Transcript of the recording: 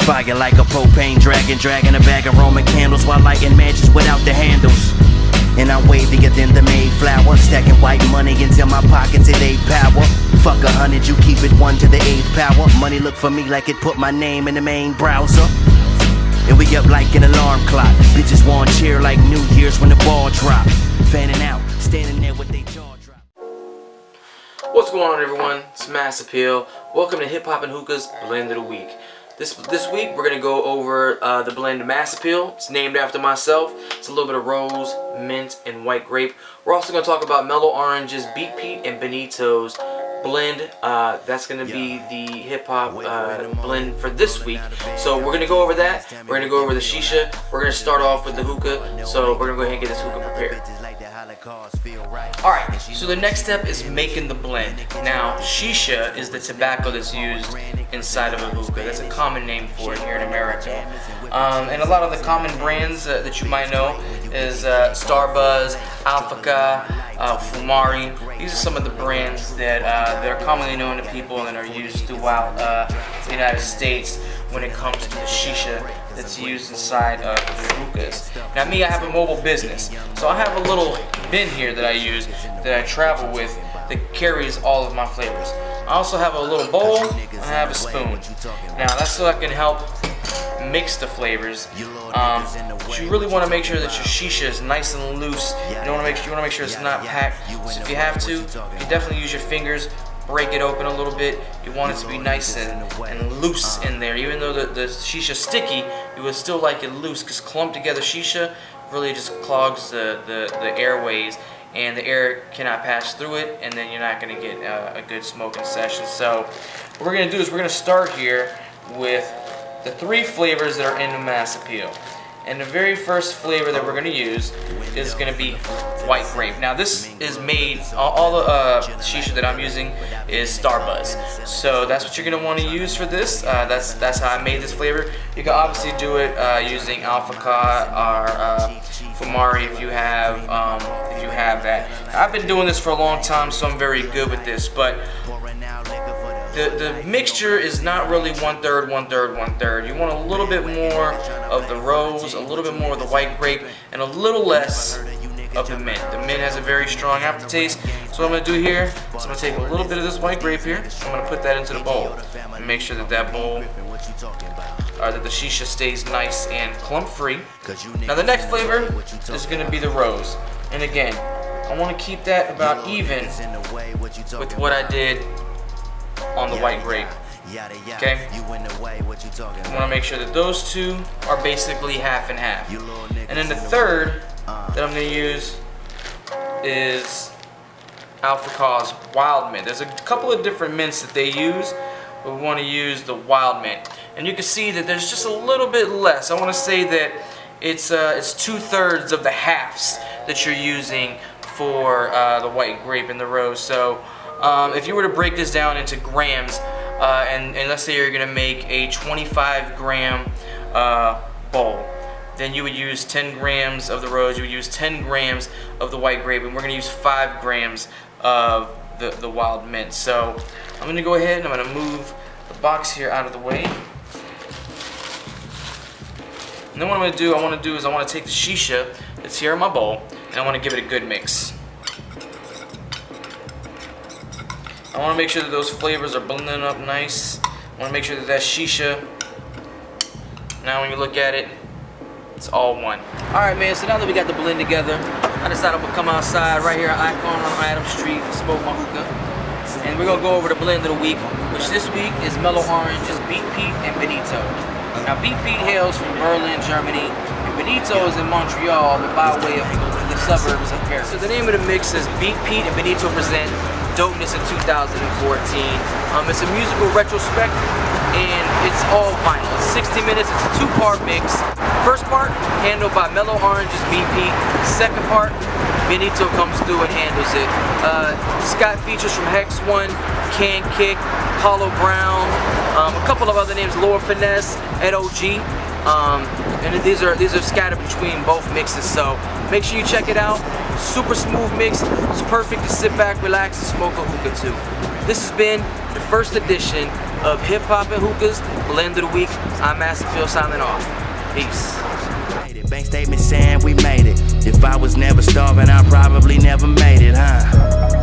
Fire like a propane dragon, dragging a bag of Roman candles while lighting matches without the handles. And I'm wavier than the Mayflower, stacking white money until my pockets it ain't power. Fuck 100, you keep it 1 to the 8th power. Money look for me like it put my name in the main browser. And we up like an alarm clock. Bitches want cheer like New Year's when the ball drop. Fanning out, standing there with they jaw drop. What's going on, everyone? It's Mass Appeal. Welcome to Hip Hop and Hookah's Blend of the Week. This week we're gonna go over the blend Mass Appeal. It's named after myself. It's a little bit of rose, mint, and white grape. We're also gonna talk about Mellow Orange's, Beat Pete, and Benito's blend. That's gonna be the hip hop blend for this week. So we're gonna go over that. We're gonna go over the shisha. We're gonna start off with the hookah. So we're gonna go ahead and get this hookah prepared. Alright, so the next step is making the blend. Now, shisha is the tobacco that's used inside of a hookah. That's a common name for it here in America. And a lot of the common brands that you might know is Starbuzz, Alphaca, Fumari. These are some of the brands that are commonly known to people and that are used throughout the United States when it comes to the shisha that's used inside of the hookahs. Now me, I have a mobile business, so I have a little bin here that I use, that I travel with, that carries all of my flavors. I also have a little bowl, and I have a spoon. Now that's so I can help mix the flavors. But you really want to make sure that your shisha is nice and loose. You want to make sure it's not packed. So if you have to, you can definitely use your fingers, break it open a little bit. You want it to be nice and loose in there. Even though the shisha is sticky, you would still like it loose, because clumped together shisha really just clogs the airways, and the air cannot pass through it, and then you're not going to get a good smoking session. So what we're going to do is we're going to start here with the 3 flavors that are in the Mass Appeal. And the very first flavor that we're going to use is going to be white grape. Now this is made, all the shisha that I'm using is Starbuzz. So that's what you're going to want to use for this. That's how I made this flavor. You can obviously do it using Alphaca or Fumari if you have that. I've been doing this for a long time, so I'm very good with this. But the mixture is not really 1/3, 1/3, 1/3. You want a little bit more of the rose, a little bit more of the white grape, and a little less of the mint. The mint has a very strong aftertaste. So what I'm going to do here is I'm going to take a little bit of this white grape here. I'm going to put that into the bowl and make sure that that bowl, that the shisha stays nice and clump free. Now the next flavor is going to be the rose. And again, I want to keep that about even with what I did on the white grape. Okay? You want to make sure that those two are basically half and half. And then the third that I'm going to use is Alphaca's Wild Mint. There's a couple of different mints that they use, but we want to use the Wild Mint. And you can see that there's just a little bit less. I want to say that it's 2/3 of the halves that you're using for the white grape and the rose. So if you were to break this down into grams, and let's say you're going to make a 25-gram bowl, then you would use 10 grams of the rose, you would use 10 grams of the white grape, and we're going to use 5 grams of the wild mint. So I'm going to go ahead and I'm going to move the box here out of the way. And then what I want to do is I want to take the shisha that's here in my bowl, and I want to give it a good mix. I want to make sure that those flavors are blending up nice. I want to make sure that shisha, now when you look at it, it's all one. Alright, man, so now that we got the blend together, I decided I'm going to come outside right here at Icon on Adams Street and smoke my hookah. And we're going to go over the blend of the week, which this week is Mellow Orange's, Beat Pete, and Benito. Now, Beat Pete hails from Berlin, Germany, and Benito is in Montreal, but by way of the suburbs of Paris. So the name of the mix is Beat Pete and Benito present Dopeness in 2014. It's a musical retrospect, and it's all vinyl. It's 60 minutes. It's a 2-part mix. First part handled by Mellow Orange's Beat Pete. Second part, Benito comes through and handles it. It's got features from Hex One, Can Kick, Hollow Brown, a couple of other names, Lord Finesse, Ed OG. And these are scattered between both mixes. So make sure you check it out. super smooth mix. It's perfect to sit back, relax, and smoke a hookah too. This has been the first edition of Hip Hop and Hookah's Blend of the Week. I'm Master Phil signing off. Peace. Bank statement saying we made it. If I was never starving, I probably never made it, huh?